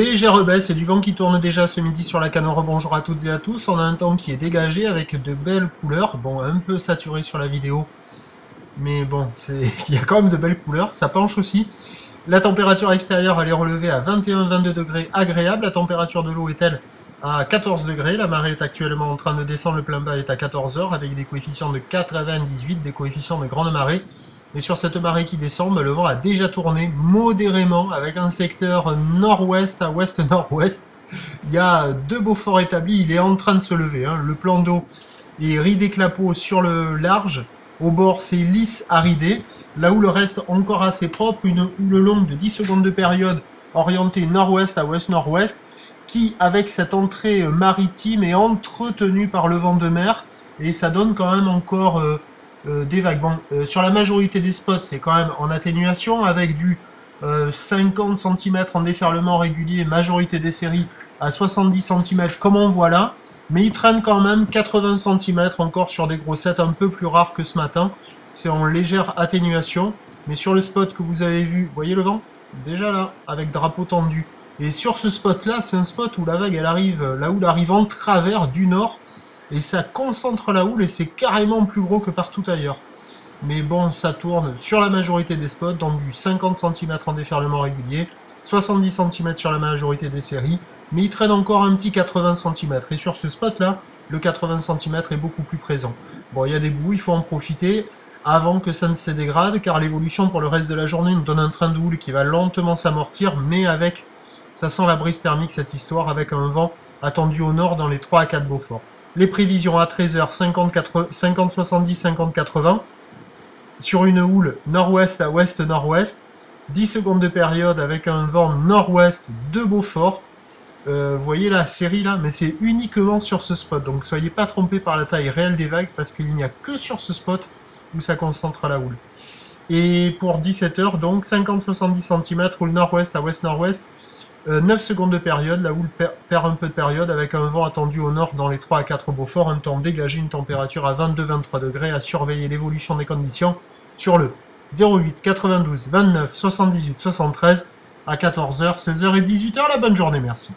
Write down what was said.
légère baisse et du vent qui tourne déjà ce midi sur la Canore. Bonjour à toutes et à tous. On a un temps qui est dégagé avec de belles couleurs. Bon, un peu saturé sur la vidéo, mais bon, il y a quand même de belles couleurs. Ça penche aussi. La température extérieure, elle est relevée à 21-22 degrés, agréable. La température de l'eau est-elle à 14 degrés. La marée est actuellement en train de descendre. Le plein bas est à 14 heures avec des coefficients de 98, des coefficients de grande marée. Et sur cette marée qui descend, le vent a déjà tourné modérément avec un secteur nord-ouest à ouest-nord-ouest. Il y a deux Beaufort établis, il est en train de se lever. Hein. Le plan d'eau est ridé clapot sur le large. Au bord, c'est lisse aridé. Là où le reste encore assez propre, une houle longue de 10 secondes de période orientée nord-ouest à ouest-nord-ouest, qui, avec cette entrée maritime, est entretenue par le vent de mer. Et ça donne quand même encore... des vagues. Bon, sur la majorité des spots, c'est quand même en atténuation, avec du 50 cm en déferlement régulier, majorité des séries à 70 cm, comme on voit là, mais il traîne quand même 80 cm encore sur des grossettes un peu plus rares que ce matin. C'est en légère atténuation, mais sur le spot que vous avez vu, voyez le vent? Déjà là, avec drapeau tendu. Et sur ce spot-là, c'est un spot où la vague, elle arrive, la houle arrive en travers du nord, et ça concentre la houle et c'est carrément plus gros que partout ailleurs. Mais bon, ça tourne sur la majorité des spots, dans du 50 cm en déferlement régulier, 70 cm sur la majorité des séries, mais il traîne encore un petit 80 cm. Et sur ce spot-là, le 80 cm est beaucoup plus présent. Bon, il y a des bouts, il faut en profiter avant que ça ne se dégrade, car l'évolution pour le reste de la journée nous donne un train de houle qui va lentement s'amortir, mais avec, ça sent la brise thermique cette histoire, avec un vent attendu au nord dans les 3 à 4 Beaufort. Les prévisions à 13h, 50-70, 50-80, sur une houle nord-ouest à ouest-nord-ouest, 10 secondes de période avec un vent nord-ouest de Beaufort. Vous voyez la série là, mais c'est uniquement sur ce spot, donc soyez pas trompés par la taille réelle des vagues, parce qu'il n'y a que sur ce spot où ça concentre la houle. Et pour 17h, donc 50-70 cm, houle nord-ouest à ouest-nord-ouest, 9 secondes de période, la houle perd un peu de période avec un vent attendu au nord dans les 3 à 4 Beaufort, un temps dégagé, une température à 22-23 degrés, à surveiller l'évolution des conditions sur le 08 92 29 78 73 à 14h, 16h et 18h. La bonne journée, merci.